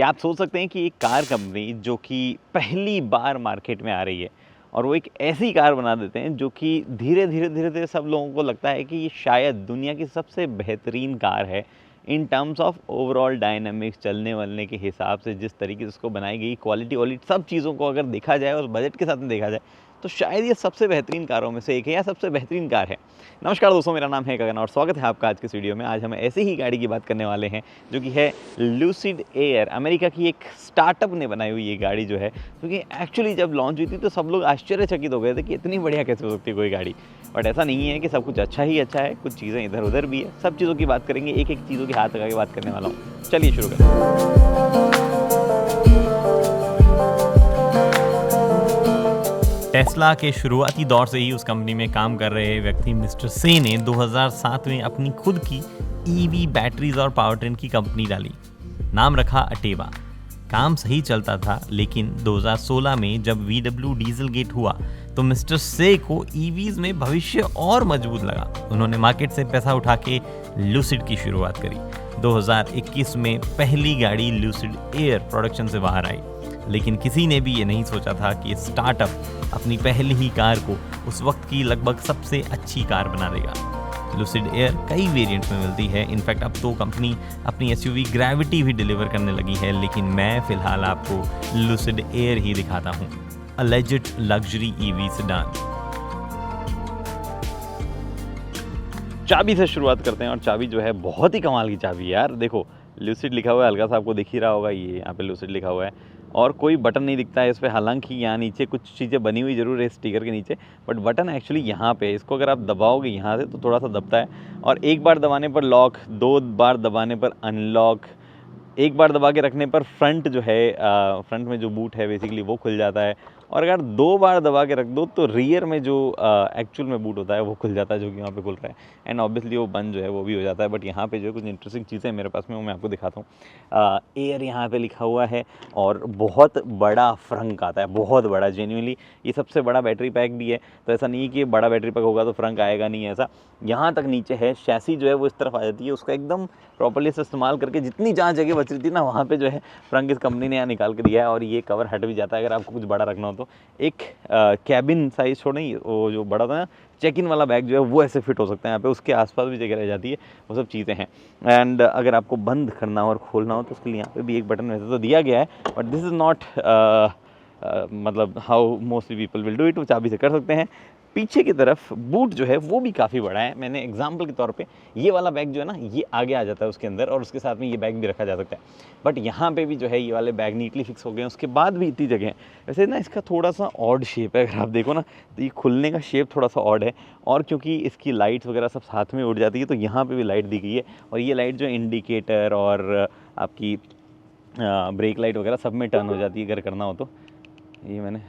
क्या आप सोच सकते हैं कि एक कार कंपनी जो कि पहली बार मार्केट में आ रही है और वो एक ऐसी कार बना देते हैं जो कि धीरे धीरे सब लोगों को लगता है कि ये शायद दुनिया की सबसे बेहतरीन कार है इन टर्म्स ऑफ ओवरऑल डायनामिक्स, चलने वलने के हिसाब से, जिस तरीके से उसको बनाई गई, क्वालिटी वॉलिटी, सब चीज़ों को अगर देखा जाए और बजट के साथ में देखा जाए तो शायद ये सबसे बेहतरीन कारों में से एक है या सबसे बेहतरीन कार है। नमस्कार दोस्तों, मेरा नाम है गगन और स्वागत है आपका आज के इस वीडियो में। आज हम ऐसी ही गाड़ी की बात करने वाले हैं जो कि है लूसिड एयर। अमेरिका की एक स्टार्टअप ने बनाई हुई ये गाड़ी जो है, क्योंकि एक्चुअली जब लॉन्च हुई थी तो सब लोग आश्चर्यचकित हो गए थे कि इतनी बढ़िया कैसे हो सकती है कोई गाड़ी। बट ऐसा नहीं है कि सब कुछ अच्छा ही अच्छा है, कुछ चीज़ें इधर उधर भी है। सब चीज़ों की बात करेंगे, एक एक चीज़ों की हाथ लगा के बात करने वाला हूँ। चलिए शुरू करें। टेस्ला के शुरुआती दौर से ही उस कंपनी में काम कर रहे व्यक्ति मिस्टर से ने 2007 में अपनी खुद की ईवी बैटरीज और पावर ट्रेन की कंपनी डाली। नाम रखा अटेवा। काम सही चलता था, लेकिन 2016 में जब VW डीजल गेट हुआ तो मिस्टर से को ईवीज में भविष्य और मजबूत लगा। उन्होंने मार्केट से पैसा उठा के लूसिड की शुरुआत करी। 2021 में पहली गाड़ी लूसिड एयर प्रोडक्शन से बाहर आई, लेकिन किसी ने भी ये नहीं सोचा था कि स्टार्टअप अपनी पहली ही कार को उस वक्त की लगभग सबसे अच्छी कार बना देगा। लूसिड एयर कई वेरिएंट्स में मिलती है। इनफैक्ट अब तो कंपनी अपनी SUV ग्रेविटी भी डिलीवर करने लगी है, लेकिन मैं फिलहाल आपको लूसिड एयर ही दिखाता हूँ, a legit luxury EV sedan. चाबी से शुरुआत करते हैं और चाबी जो है बहुत ही कमाल की चाबी है यार। देखो, लूसिड लिखा हुआ है, हल्का सा आपको दिख ही रहा होगा, ये यहाँ पे लूसिड लिखा हुआ है और कोई बटन नहीं दिखता है इस पे। हालांकि यहाँ नीचे कुछ चीज़ें बनी हुई ज़रूर है स्टिकर के नीचे, बट बटन एक्चुअली यहाँ पे। इसको अगर आप दबाओगे यहाँ से तो थोड़ा सा दबता है, और एक बार दबाने पर लॉक, दो बार दबाने पर अनलॉक, एक बार दबा के रखने पर फ्रंट जो है, फ्रंट में जो बूट है बेसिकली वो खुल जाता है, और अगर दो बार दबा के रख दो तो रियर में जो एक्चुअल में बूट होता है वो खुल जाता है, जो कि यहाँ पे खुल रहा है। एंड ऑब्वियसली वो बंद जो है वो भी हो जाता है। बट यहाँ पे जो कुछ इंटरेस्टिंग चीज़ें मेरे पास में वो मैं आपको दिखाता हूँ। एयर यहाँ पे लिखा हुआ है और बहुत बड़ा फ्रंक आता है, बहुत बड़ा। जेन्युइनली ये सबसे बड़ा बैटरी पैक भी है, तो ऐसा नहीं है कि बड़ा बैटरी पैक होगा तो फ्रंक आएगा नहीं, ऐसा। यहाँ तक नीचे है, शैसी जो है वो इस तरफ आ जाती है। उसका एकदम प्रॉपर्ली से इस्तेमाल करके जितनी जहाँ जगह बच रही थी ना, वहाँ पे जो है फ्रंक इस कंपनी ने यहाँ निकाल के दिया है, और ये कवर हट भी जाता है अगर आपको कुछ बड़ा रखना हो तो। एक कैबिन साइज छोड़ें, वो जो बड़ा था ना, चेक इन वाला बैग जो है वो ऐसे फिट हो सकता है यहाँ पे, उसके आसपास भी जगह रह जाती है, वो सब चीज़ें हैं। एंड अगर आपको बंद करना हो और खोलना हो तो उसके लिए यहाँ पे भी एक बटन वैसे तो दिया गया है, बट दिस इज़ नॉट मतलब how mostly people will do it. वो चाबी से कर सकते हैं। पीछे की तरफ बूट जो है वो भी काफ़ी बड़ा है। मैंने एग्जाम्पल के तौर पे ये वाला बैग जो है ना, ये आगे आ जाता है उसके अंदर, और उसके साथ में ये बैग भी रखा जा सकता है। बट यहाँ पे भी जो है ये वाले बैग नीटली फिक्स हो गए हैं। उसके बाद भी इतनी जगह है। वैसे ना इसका थोड़ा सा ऑड शेप है, अगर आप देखो ना तो ये खुलने का शेप थोड़ा सा ऑड है, और क्योंकि इसकी लाइट्स वगैरह सब साथ में उड़ जाती है तो यहाँ पर भी लाइट दी गई है। और ये लाइट जो इंडिकेटर और आपकी ब्रेक लाइट वगैरह सब में टर्न हो जाती है अगर करना हो तो। ये मैंने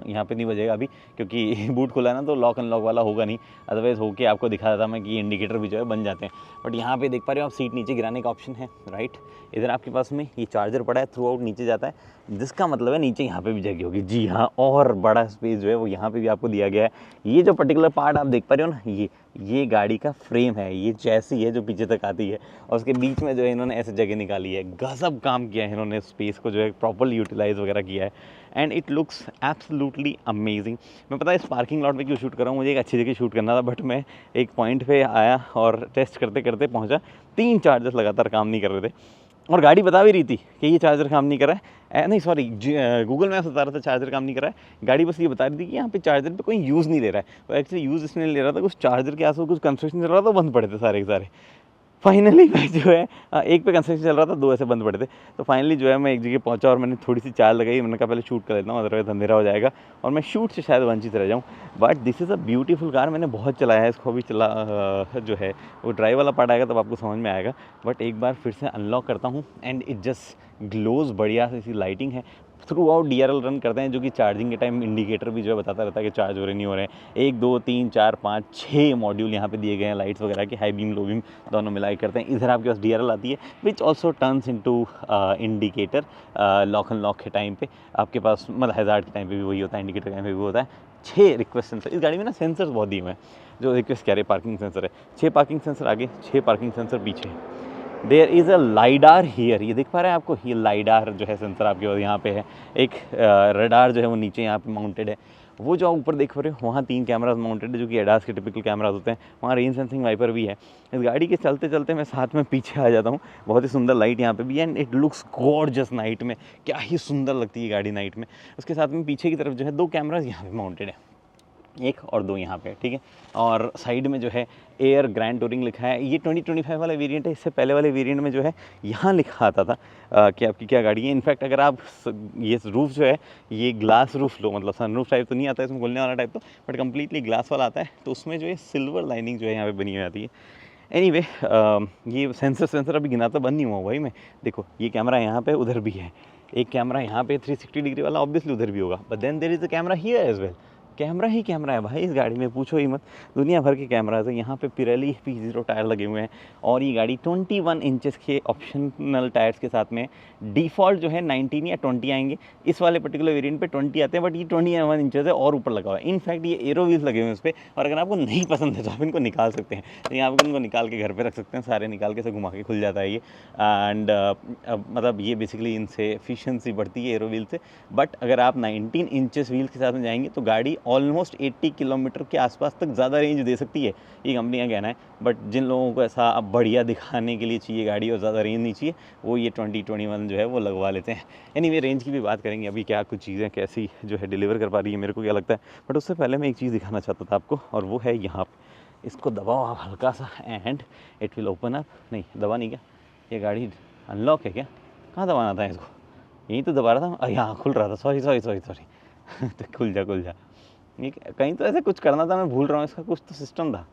यहाँ पे नहीं बजेगा अभी, क्योंकि बूट खुला है ना, तो लॉक अनलॉक वाला होगा नहीं, अदरवाइज़ होके आपको दिखा देता मैं कि इंडिकेटर भी जो है बन जाते हैं। बट यहाँ पे देख पा रहे हो आप, सीट नीचे गिराने का ऑप्शन है, राइट। इधर आपके पास में ये चार्जर पड़ा है, थ्रू आउट नीचे जाता है, जिसका मतलब है नीचे यहाँ पे भी जगह होगी। जी हाँ, और बड़ा स्पेस जो है वो यहाँ पे भी आपको दिया गया है। ये जो पर्टिकुलर पार्ट आप देख पा रहे हो ना, ये गाड़ी का फ्रेम है, ये चैसी है जो पीछे तक आती है, और उसके बीच में जो है इन्होंने ऐसे जगह निकाली है। गजब काम किया है इन्होंने, स्पेस को जो है प्रॉपर्ली यूटिलाइज वगैरह किया है, and it looks absolutely amazing. मैं पता है इस पार्किंग लॉट में क्यों शूट कर रहा हूँ, मुझे एक अच्छी जगह शूट करना था, बट मैं एक पॉइंट पे आया और टेस्ट करते करते पहुँचा, 3 चार्जर्स लगातार काम नहीं कर रहे थे, और गाड़ी बता भी रही थी कि ये चार्जर काम नहीं कर रहा है। नहीं सॉरी, गूगल मैप्स बता रहा था चार्जर काम नहीं कर रहा है। गाड़ी बस ये बता रही थी कि यहाँ पे चार्जर पे कोई यूज़ नहीं ले रहा है। तो एक्चुअली यूज़ इसने ले रहा था, कुछ चार्जर के आसपास कुछ कंस्ट्रक्शन चल रहा था, बंद पड़े थे सारे के सारे। फाइनली मैं जो है एक पे कंस्ट्रक्शन चल रहा था, 2 ऐसे बंद पड़े थे। तो फाइनली जो है मैं एक जगह पहुंचा और मैंने थोड़ी सी चार्ज लगाई। मैंने कहा पहले शूट कर लेता हूँ, अदरवाइज अंधेरा हो जाएगा और मैं शूट से शायद वंचित रह जाऊँ। But this is a beautiful car. मैंने बहुत चलाया है इसको, अभी चला जो है वो ड्राइव वाला पार्ट आएगा तब आपको समझ में आएगा। बट एक बार फिर से अनलॉक करता हूँ एंड इट जस्ट ग्लोज, बढ़िया सी लाइटिंग है। थ्रू आउट DRL रन करते हैं, जो कि चार्जिंग के टाइम इंडिकेटर भी जो है बताता रहता है कि चार्ज हो रहे नहीं हो रहे हैं। 1 2 3 4 5 6 मॉड्यूल यहाँ पे दिए गए हैं लाइट्स वगैरह के, हाई बीम लो बीम दोनों मिलाई करते हैं। इधर आपके पास DRL आती है, which also turns into indicator. Lock unlock के टाइम पे आपके पास, मतलब हैज़ार्ड के टाइम पे भी वही होता है, इंडिकेटर के टाइम पे भी होता है। 6 रिक्वेस्ट सेंसर इस गाड़ी में ना, सेंसर्स बहुत दिए हुए हैं। जो रिक्वेस्ट कह रहे पार्किंग सेंसर है, 6 पार्किंग सेंसर आगे, 6 पार्किंग सेंसर पीछे। There is a lidar here, ये दिख पा रहा है आपको, ये लाइडार जो है सेंसर आपके पास यहाँ पे है। एक रडार जो है वो नीचे यहाँ पे माउंटेड है। वो जो आप ऊपर देख रहे हो वहाँ 3 कैमराज माउंटेड है जो कि एडास के टिपिकल कैमराज होते हैं। वहाँ रेन सेंसिंग वाइपर भी है। इस गाड़ी के चलते चलते मैं साथ में पीछे आ जाता हूँ। बहुत ही सुंदर लाइट यहाँ पे भी है and it looks gorgeous night में। क्या ही सुंदर लगती है गाड़ी नाइट में। उसके साथ में पीछे की तरफ जो है 2 कैमराज यहाँ पे माउंटेड है, 1 और 2 यहाँ पे, ठीक है। और साइड में जो है एयर ग्रैंड टूरिंग लिखा है। ये 2025 वाला वेरिएंट है। इससे पहले वाले वेरिएंट में जो है यहाँ लिखा आता था कि आपकी क्या गाड़ी है। इनफैक्ट अगर आप ये रूफ जो है ये ग्लास रूफ लो, मतलब सन रूफ टाइप तो नहीं आता है इसमें खुलने वाला टाइप तो, बट कम्प्लीटली ग्लास वाला आता है, तो उसमें जो है सिल्वर लाइनिंग जो है यहाँ पे बनी हुई आती है। एनीवे ये सेंसर अभी गिना तो बंद नहीं हुआ भाई मैं। देखो ये कैमरा यहाँ पे उधर भी है, एक कैमरा यहाँ पे 360 डिग्री वाला ऑब्वियसली उधर भी होगा, but then there is a camera here as well. Camera ही कैमरा है भाई इस गाड़ी में, पूछो ही मत। दुनिया भर के कैमराज है यहाँ पे। पिरेली P0 टायर लगे हुए हैं और ये गाड़ी 21 इंचेस के ऑप्शनल टायर्स के साथ में। डिफ़ॉल्ट जो है 19 या 20 आएंगे। इस वाले पर्टिकुलर वेरिएंट पे 20 आते हैं, बट ये 21 इंचेस है और ऊपर लगा हुआ है। इनफैक्ट ये एरो व्हील्स लगे हुए हैं उस पर, और अगर आपको नहीं पसंद है तो आप इनको निकाल सकते हैं। तो यहाँ पर इनको निकाल के घर पर रख सकते हैं, सारे निकाल के से घुमा के खुल जाता है ये। एंड मतलब ये बेसिकली इनसे एफिशिएंसी बढ़ती है एरो व्हील से। बट अगर आप 19 इंचेस व्हील के साथ में जाएंगे तो गाड़ी ऑलमोस्ट 80 किलोमीटर के आसपास तक ज़्यादा रेंज दे सकती है, ये कंपनी का कहना है। बट जिन लोगों को ऐसा अब बढ़िया दिखाने के लिए चाहिए गाड़ी और ज़्यादा रेंज नहीं चाहिए, वो ये 2021 जो है वो लगवा लेते हैं। एनीवे रेंज की भी बात करेंगे अभी, क्या कुछ चीज़ें कैसी जो है डिलीवर कर पा रही है, मेरे को क्या लगता है। बट उससे पहले मैं एक चीज़ दिखाना चाहता था आपको, और वो है यहाँ पर। इसको दबाओ आप हल्का सा and it will open up. नहीं दबा नहीं क्या, ये गाड़ी अनलॉक है क्या? कहाँ दबाना था इसको? यहीं तो दबा रहा था, यहाँ खुल रहा था। सॉरी तो खुल जा। ये कहीं तो ऐसे कुछ करना था, मैं भूल रहा हूँ, इसका कुछ तो सिस्टम था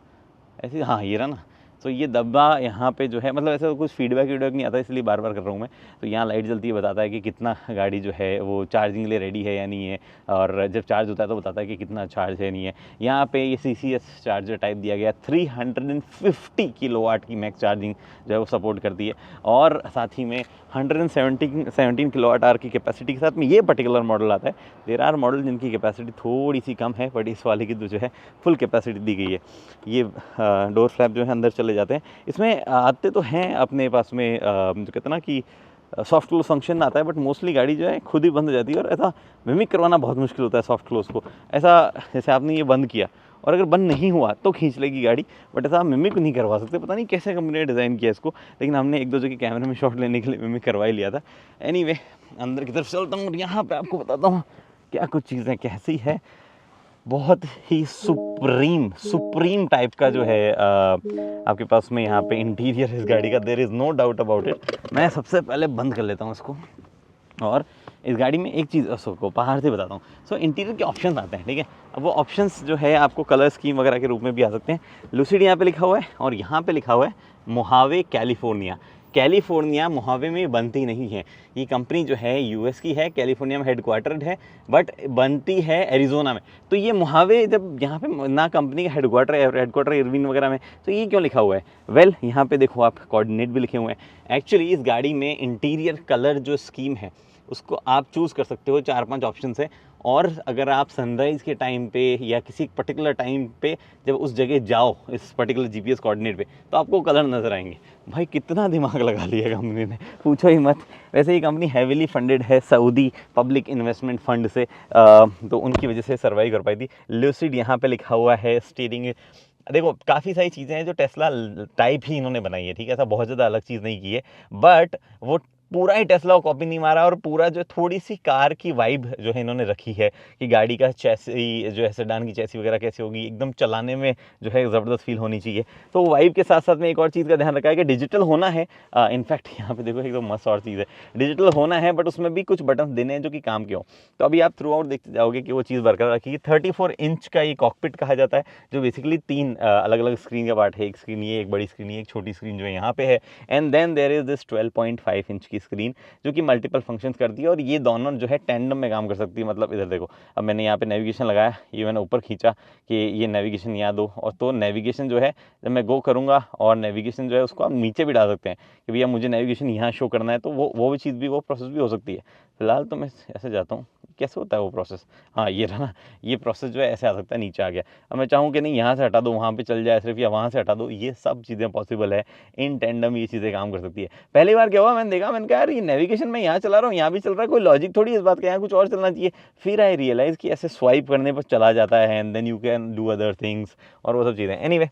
ऐसे। हाँ ये रहा ना। तो ये डब्बा यहाँ पे जो है, मतलब ऐसा कुछ फीडबैक नहीं आता, इसलिए बार बार कर रहा हूँ मैं। तो यहाँ लाइट जलती है, बताता है कि कितना गाड़ी जो है वो चार्जिंग के लिए रेडी है या नहीं है, और जब चार्ज होता है तो बताता है कि कितना चार्ज है नहीं है। यहाँ पे ये CCS चार्जर टाइप दिया गया, 350 किलोवाट की मैक्स चार्जिंग जो है वो सपोर्ट करती है, और साथ ही में 117 किलोवाट आवर की कैपेसिटी के साथ में ये पर्टिकुलर मॉडल आता है। देयर आर मॉडल जिनकी कैपेसिटी थोड़ी सी कम है, बट इस वाले की जो है फुल कैपेसिटी दी गई है। ये डोर फ्लैप जो है अंदर चले जाते हैं। इसमें आते तो हैं अपने पास में जो कहते हैं ना कि सॉफ्ट क्लोज फंक्शन आता है, बट मोस्टली गाड़ी जो है खुद ही बंद हो जाती है, और ऐसा मिमिक करवाना बहुत मुश्किल होता है सॉफ्ट क्लोज को। ऐसा जैसे आपने ये बंद किया और अगर बंद नहीं हुआ तो खींच लेगी गाड़ी, बट ऐसा आप मिमिक नहीं करवा सकते। पता नहीं कैसे कंपनी ने डिज़ाइन किया इसको, लेकिन हमने 1-2 जगह कैमरे में शॉट लेने के लिए मिमिक करवा ही लिया था। एनीवे अंदर की तरफ चलता हूँ और यहाँ पे आपको बताता हूँ क्या कुछ चीज़ें कैसी है। बहुत ही सुप्रीम टाइप का जो है आपके पास में यहाँ पे इंटीरियर इस गाड़ी का, there is no doubt about it. मैं सबसे पहले बंद कर लेता हूँ इसको, और इस गाड़ी में एक चीज़ सबको बाहर से बताता हूँ। सो इंटीरियर के ऑप्शंस आते हैं, ठीक है। अब वो ऑप्शंस जो है आपको कलर स्कीम वगैरह के रूप में भी आ सकते हैं। लूसिड यहाँ पे लिखा हुआ है, और यहाँ पे लिखा हुआ है मोहावे कैलिफोर्निया मोहावे में बनती नहीं है। ये कंपनी जो है US की है, कैलिफोर्निया में हेडक्वार्टर्ड है, बट बनती है एरिजोना में। तो ये मोहावे जब यहाँ पे ना कंपनी का हेडक्वार्टर इरविन वगैरह में, तो ये क्यों लिखा हुआ है? वेल यहाँ पे देखो आप कोऑर्डिनेट भी लिखे हुए हैं। एक्चुअली इस गाड़ी में इंटीरियर कलर जो स्कीम है उसको आप चूज़ कर सकते हो, 4-5 ऑप्शन है। और अगर आप सनराइज़ के टाइम पे या किसी पर्टिकुलर टाइम पे जब उस जगह जाओ इस पर्टिकुलर GPS कोऑर्डिनेट पे, तो आपको कलर नज़र आएंगे। भाई कितना दिमाग लगा लिया कंपनी ने, पूछो ही मत। वैसे ही कंपनी हैविली फंडेड है सऊदी पब्लिक इन्वेस्टमेंट फंड से, तो उनकी वजह से सर्वाइव कर पाई थी। लूसिड यहाँ पे लिखा हुआ है। स्टीयरिंग देखो काफ़ी सारी चीज़ें हैं जो टेस्ला टाइप ही इन्होंने बनाई है, ठीक है। ऐसा बहुत ज़्यादा अलग चीज़ नहीं की है, बट वो पूरा ही टेस्ला को कॉपी नहीं मारा, और पूरा जो थोड़ी सी कार की वाइब जो है इन्होंने रखी है कि गाड़ी का चैसी जो है सेडान की चैसी वगैरह कैसी होगी, एकदम चलाने में जो है ज़बरदस्त फील होनी चाहिए। तो वाइब के साथ साथ में एक और चीज़ का ध्यान रखा है कि डिजिटल होना है। इनफैक्ट यहाँ पे देखो एकदम मस्त और चीज़ है, डिजिटल होना है, बट उसमें भी कुछ बटन देने हैं जो कि काम के हो। तो अभी आप थ्रू आउट देखते जाओगे कि वो चीज़ बरकरार रखी है। 34 इंच का ये कॉकपिट कहा जाता है, जो बेसिकली 3 अलग अलग स्क्रीन का पार्ट है। एक स्क्रीन ये, एक बड़ी स्क्रीन ये, एक छोटी स्क्रीन जो है यहाँ पे है, and then there is this 12.5 inch की स्क्रीन जो कि मल्टीपल फंक्शंस करती है, और ये दोनों जो है टैंडम में काम कर सकती है। मतलब इधर देखो, अब मैंने यहाँ पे नेविगेशन लगाया, ये मैंने ऊपर खींचा कि ये नेविगेशन यहाँ दो, और तो नेविगेशन जो है जब मैं गो करूँगा, और नेविगेशन जो है उसको आप नीचे भी डाल सकते हैं कि भैया मुझे नेविगेशन यहाँ शो करना है, तो वो भी चीज़ भी, वो प्रोसेस भी हो सकती है। फिलहाल तो मैं ऐसे जाता हूँ, कैसे होता है वो प्रोसेस, हाँ ये रहा ना, ये प्रोसेस जो है ऐसे आ सकता है, नीचे आ गया। अब मैं चाहूँ कि नहीं यहाँ से हटा दो वहाँ पे चल जाए सिर्फ, या वहाँ से हटा दो, ये सब चीज़ें पॉसिबल है, इन टेंडम ये चीज़ें काम कर सकती है। पहली बार क्या हुआ, मैंने देखा, मैंने कहा यार ये नेविगेशन में यहाँ चला रहा हूँ, यहाँ भी चल रहा है, कोई लॉजिक थोड़ी इस बात का, यहाँ कुछ और चलना चाहिए। फिर आई रियलाइज़ कि ऐसे स्वाइप करने पर चला जाता है, and then you can do other things और वो सब चीज़ें। एनीवे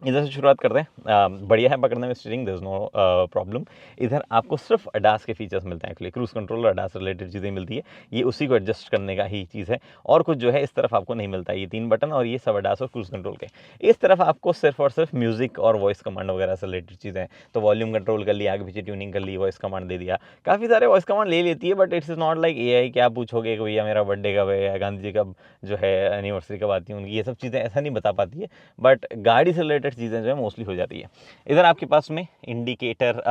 इधर से शुरुआत करते हैं। बढ़िया है पकड़ने में steering, there is no problem. इधर आपको सिर्फ अडास के फीचर्स मिलते हैं एक्चुअली, क्रूज़ कंट्रोल और अडास रिलेटेड चीज़ें मिलती है, ये उसी को एडजस्ट करने का ही चीज़ है, और कुछ जो है इस तरफ आपको नहीं मिलता है। ये 3 बटन और ये सब अडास और क्रूज़ कंट्रोल के। इस तरफ आपको सिर्फ और सिर्फ म्यूज़िक और वॉइस कमांड वगैरह से रिलेटेड चीज़ें हैं, तो वॉल्यूम कंट्रोल कर लिया, आगे पीछे ट्यूनिंग कर ली, वॉइस कमांड दे दिया। काफ़ी सारे वॉइस कमांड ले लेती है, but it's is not like AI कि आप पूछोगे कि भैया मेरा बर्थडे कब है, या गांधी जी कब जो है एनिवर्सरी कब आती है उनकी, ये सब चीज़ें ऐसा नहीं बता पाती है, बट गाड़ी से रिलेटेड चीज़ें जो है मोस्टली हो जाती है। इधर आपके पास में इंडिकेटर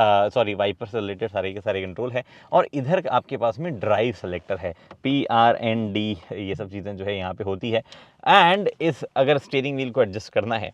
वाइपर से रिलेटेड सारे के सारे कंट्रोल है, और इधर आपके पास में ड्राइव सेलेक्टर है, PRND, ये सब चीज़ें जो है यहाँ पे होती है। एंड इस अगर स्टीयरिंग व्हील को एडजस्ट करना है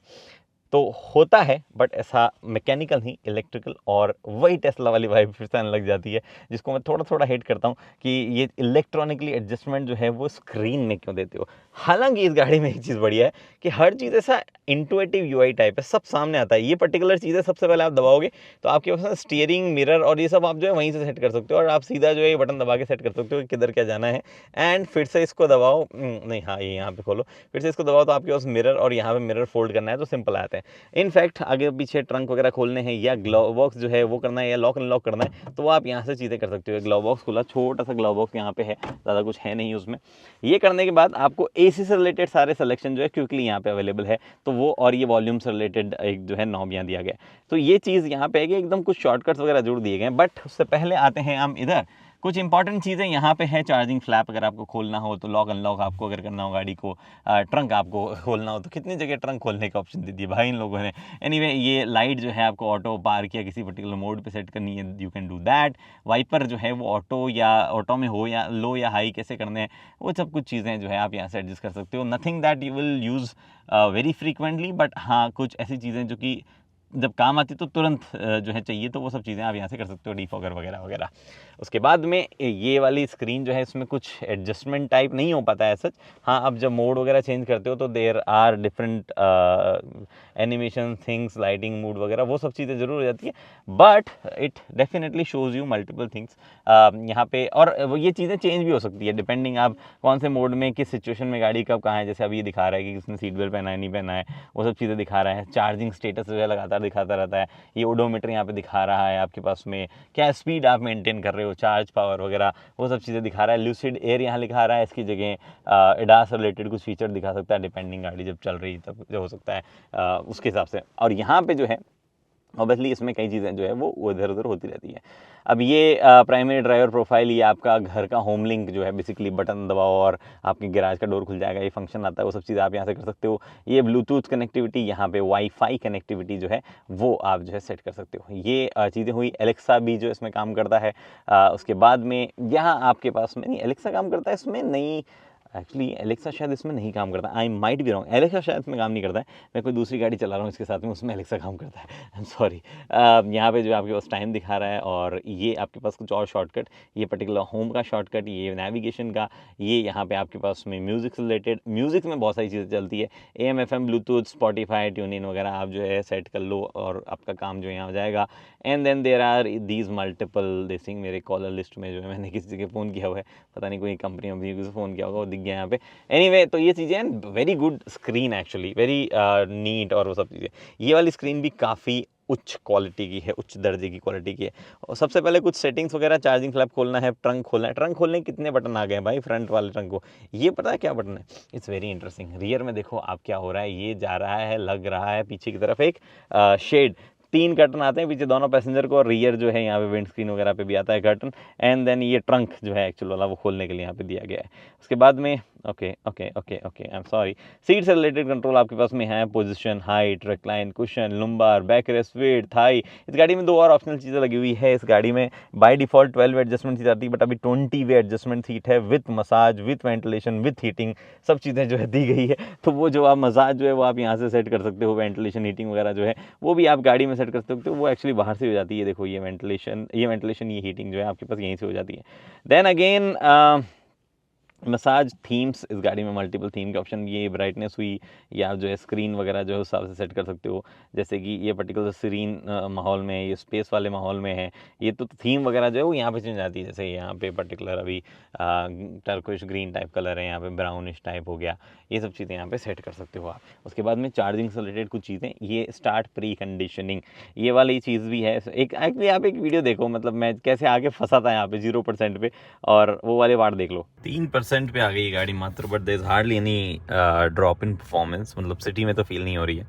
तो होता है, बट ऐसा मैकेनिकल नहीं, इलेक्ट्रिकल, और वही टेस्ला वाली वाइब फिर से आने लग जाती है, जिसको मैं थोड़ा थोड़ा हेट करता हूँ कि ये इलेक्ट्रॉनिकली एडजस्टमेंट जो है वो स्क्रीन में क्यों देते हो। हालांकि इस गाड़ी में एक चीज़ बढ़िया है कि हर चीज़ ऐसा इंटुएटिव यूआई टाइप है, सब सामने आता है। ये पर्टिकुलर चीज़ें सबसे पहले आप दबाओगे तो आपके पास स्टीयरिंग, मिरर और ये सब आप जो है वहीं से सेट कर सकते हो, और आप सीधा जो है ये बटन दबा के सेट कर सकते हो कि किधर क्या जाना है। एंड फिर से इसको दबाओ, नहीं हाँ ये यहाँ पे खोलो, फिर से इसको दबाओ तो आपके पास मिरर, और यहाँ पे मिरर फोल्ड करना है तो सिंपल आता है। इनफैक्ट आगे पीछे ट्रंक वगैरह खोलने हैं, या ग्लव बॉक्स जो है वो करना है, या लॉक अनलॉक करना है, तो वो आप यहाँ से चीज़ें कर सकते हो। ग्लव बॉक्स खुला, छोटा सा ग्लव बॉक्स यहाँ पे है, ज़्यादा कुछ है नहीं उसमें। ये करने के बाद आपको एसी से रिलेटेड सारे सिलेक्शन जो है क्विकली यहाँ पे अवेलेबल है, तो वो, और ये वॉल्यूम से रिलेटेड एक जो है नॉब यहाँ दिया गया है। तो ये चीज़ यहाँ पे है कि एकदम कुछ शॉर्टकट्स वगैरह जुड़ दिए गए हैं। बट उससे पहले आते हैं हम इधर, कुछ इंपॉर्टेंट चीज़ें यहाँ पे है। चार्जिंग फ्लैप अगर आपको खोलना हो तो, लॉक अनलॉक आपको अगर करना हो गाड़ी को, ट्रंक आपको खोलना हो तो, कितनी जगह ट्रंक खोलने का ऑप्शन दे दिया भाई इन लोगों ने। एनीवे ये लाइट जो है आपको ऑटो, पार्क या किसी पर्टिकुलर मोड पे सेट करनी है, you can do that. Wiper जो है वो ऑटो या ऑटो में हो, या लो या हाई कैसे करने हैं, वो सब कुछ चीज़ें जो है आप यहाँ से एडजस्ट कर सकते हो। Nothing that you will use very frequently, but हाँ कुछ ऐसी चीज़ें जो कि जब काम आती तो तुरंत जो है चाहिए, तो वो सब चीज़ें आप यहाँ से कर सकते हो, डीफॉगर वगैरह वगैरह। उसके बाद में ये वाली स्क्रीन जो है इसमें कुछ एडजस्टमेंट टाइप नहीं हो पाता है सच। हाँ अब जब मोड वगैरह चेंज करते हो तो there are different animation things, lighting mood वगैरह, वो सब चीज़ें ज़रूर हो जाती है, but it definitely shows you multiple things यहाँ पे। और ये चीज़ें चेंज भी हो सकती है डिपेंडिंग आप कौन से मोड में, किस सिचुएशन में गाड़ी कब कहाँ है। जैसे अभी ये दिखा रहा है कि किसने सीट बेल्ट पहना है नहीं पहना है, वो सब चीज़ें दिखा रहा है। चार्जिंग स्टेटस जो है लगातार दिखाता रहता है। ये ओडोमीटर यहाँ पे दिखा रहा है आपके पास में, क्या स्पीड आप मेंटेन कर रहे हो, चार्ज पावर वगैरह, वो सब चीज़ें दिखा रहा है। ल्यूसिड एयर यहाँ लिखा रहा है, इसकी जगह एडास रिलेटेड कुछ फीचर दिखा सकता है, डिपेंडिंग गाड़ी जब चल रही तब जो हो सकता है उसके हिसाब से। और यहाँ पे जो है ऑब्वियसली इसमें कई चीज़ें जो है वो इधर उधर होती रहती है। अब ये प्राइमरी ड्राइवर प्रोफाइल, ये आपका घर का होम लिंक जो है, बेसिकली बटन दबाओ और आपके गैराज का डोर खुल जाएगा, ये फंक्शन आता है, वो सब चीज़ें आप यहाँ से कर सकते हो। ये ब्लूटूथ कनेक्टिविटी, यहाँ पे वाईफाई कनेक्टिविटी जो है वो आप जो है सेट कर सकते हो। ये चीज़ें हुई। एलेक्सा भी जो इसमें काम करता है। उसके बाद में यहाँ आपके पास में, नहीं एलेक्सा काम करता है इसमें नहीं, एक्चुअली एलेक्सा शायद इसमें नहीं काम करता, I might be wrong, Alexa शायद इसमें काम नहीं करता है। मैं कोई दूसरी गाड़ी चला रहा हूँ इसके साथ में, उसमें एलेक्सा काम करता है, आई एम सॉरी। यहाँ पे जो आपके पास टाइम दिखा रहा है, और ये आपके पास कुछ और शॉर्टकट, ये पर्टिकुलर होम का शॉर्टकट, ये नेविगेशन का, ये यहाँ पे आपके पास में म्यूज़िक से रिलेटेड, म्यूज़िक में बहुत सारी चीज़ें चलती है, AM FM Bluetooth, Spotify, tuning वगैरह आप जो है सेट कर लो और आपका काम जो यहाँ हो जाएगा। And then there are these multiple things, मेरे कॉलर लिस्ट में जो है मैंने किसी जगह फ़ोन किया हुआ है, पता नहीं कोई कंपनी से फ़ोन किया होगा, वो दिख गया यहाँ पे। एनीवे तो ये चीज़ें हैं, very good screen actually, very neat, और वो सब चीज़ें। ये वाली स्क्रीन भी काफ़ी उच्च क्वालिटी की है, उच्च दर्जे की क्वालिटी की है। और सबसे पहले कुछ सेटिंग्स वगैरह, चार्जिंग फ्लैप खोलना है, ट्रंक खोलना है। ट्रंक खोलने के कितने बटन आ गए हैं भाई फ्रंट वाले ट्रंक को, ये पता है क्या बटन है? It's very interesting. रियर में देखो आप क्या हो रहा है, ये जा रहा है, लग रहा है पीछे की तरफ एक शेड, 3 कर्टन आते हैं पीछे दोनों पैसेंजर को, और रियर जो है यहाँ पे विंड स्क्रीन वगैरह पे भी आता है कर्टन। एंड देन ये ट्रंक जो है एक्चुअल वाला वो खोलने के लिए यहाँ पे दिया गया है। उसके बाद में okay I am sorry, seat से रिलेटेड कंट्रोल आपके पास में है, position, height, recline, cushion, lumbar, back rest, weight, thigh. इस गाड़ी में 2 और ऑप्शनल चीज़ें लगी हुई है। इस गाड़ी में by default 12 way adjustment seat आती है, बट अभी 20 वे एडजस्टमेंट सीट है, with massage, with ventilation, with heating, सब चीज़ें जो है दी गई है। तो वो जो आप मसाज जो है वो आप यहाँ से सेट कर सकते हो, वेंटिलेशन, हीटिंग वगैरह जो है वो भी आप गाड़ी में सेट कर सकते हो। वो एक्चुअली बाहर से हो जाती है, देखो ये वेंटिलेशन, ये हीटिंग जो है आपके पास यहीं से हो जाती है। देन अगेन मसाज थीम्स इस गाड़ी में मल्टीपल थीम के ऑप्शन, ये ब्राइटनेस हुई या जो है स्क्रीन वगैरह जो है उस हिसाब से सेट कर सकते हो। जैसे कि ये पर्टिकुलर सीरीन माहौल में, ये स्पेस वाले माहौल में है, ये तो थीम वगैरह जो है वो यहाँ पे चेंज आती है। जैसे यहाँ पे पर्टिकुलर अभी टर्कोइश ग्रीन टाइप कलर है, यहाँ पे ब्राउनिश टाइप हो गया, ये सब चीज़ें यहाँ पे सेट कर सकते हो आप। उसके बाद में चार्जिंग से रिलेटेड कुछ चीज़ें, ये स्टार्ट प्री कंडीशनिंग, ये वाली चीज़ भी है। एक एक्चुअली आप एक वीडियो देखो, मतलब मैं कैसे आगे फंसा था यहाँ पे 0% पे, और वो वाले पार्ट देख लो। 3% पे आ गई गाड़ी मात्र, but there is hardly any drop in performance, मतलब सिटी में तो फील नहीं हो रही है।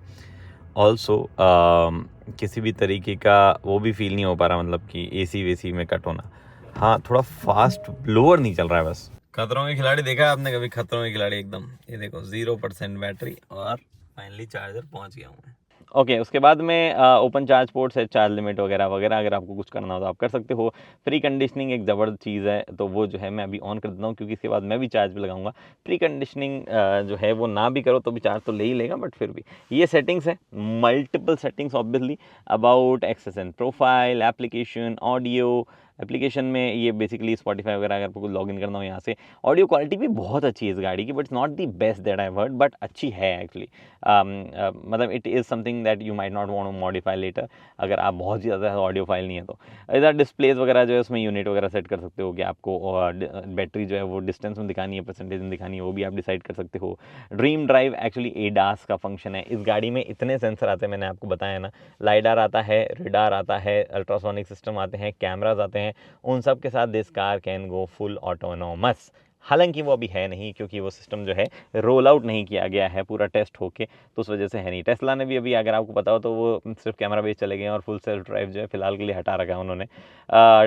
ऑल्सो किसी भी तरीके का वो भी फील नहीं हो पा रहा, मतलब कि एसी वेसी में कट होना। हाँ, थोड़ा फास्ट ब्लोअर नहीं चल रहा है बस। खतरों के खिलाड़ी देखा आपने कभी? खतरों के खिलाड़ी एकदम, ये देखो 0% बैटरी और फाइनली चार्जर पहुंच गया हूँ मैं। ओके, उसके बाद में ओपन चार्ज पोर्ट्स है, चार्ज लिमिट वगैरह वगैरह, अगर आपको कुछ करना हो तो आप कर सकते हो। प्री कंडीशनिंग एक ज़बरदस्त चीज़ है, तो वो जो है मैं अभी ऑन कर देता हूँ, क्योंकि इसके बाद मैं भी चार्ज पे लगाऊंगा। प्री कंडीशनिंग जो है वो ना भी करो तो भी चार्ज तो ले ही लेगा, बट फिर भी ये सेटिंग्स है, multiple settings obviously, about access and profile, application, audio. Application में ये बेसिकली स्पॉटिफाई वगैरह अगर आपको लॉगिन करना हो यहाँ से। ऑडियो क्वालिटी भी बहुत अच्छी है इस गाड़ी की, but not the best that I heard, but अच्छी है एक्चुअली। मतलब it is something that you might not want to modify later, अगर आप बहुत ज़्यादा ऑडियो फाइल नहीं है तो। इधर डिस्प्लेज वगैरह जो है उसमें यूनिट वगैरह सेट कर सकते हो कि आपको बैटरी जो है वो डिस्टेंस में दिखानी है, परसेंटेज में दिखानी है, वो भी आप डिसाइड कर सकते हो। ड्रीम ड्राइव एक्चुअली एडास का फंक्शन है इस गाड़ी में। इतने सेंसर आते हैं, मैंने आपको बताया ना, लाइडार आता है, रेडार आता है, अल्ट्रासोनिक सिस्टम आते हैं, कैमराज आते हैं, उन सब के साथ this car can go full autonomous. हालांकि वो अभी है नहीं, क्योंकि वो सिस्टम जो है रोल आउट नहीं किया गया है पूरा टेस्ट होके, तो उस वजह से है नहीं। टेस्ला ने भी अभी, अगर आपको पता हो तो, वो सिर्फ कैमरा बेस चले गए हैं और फुल सेल्फ ड्राइव जो है फिलहाल के लिए हटा रखा है उन्होंने।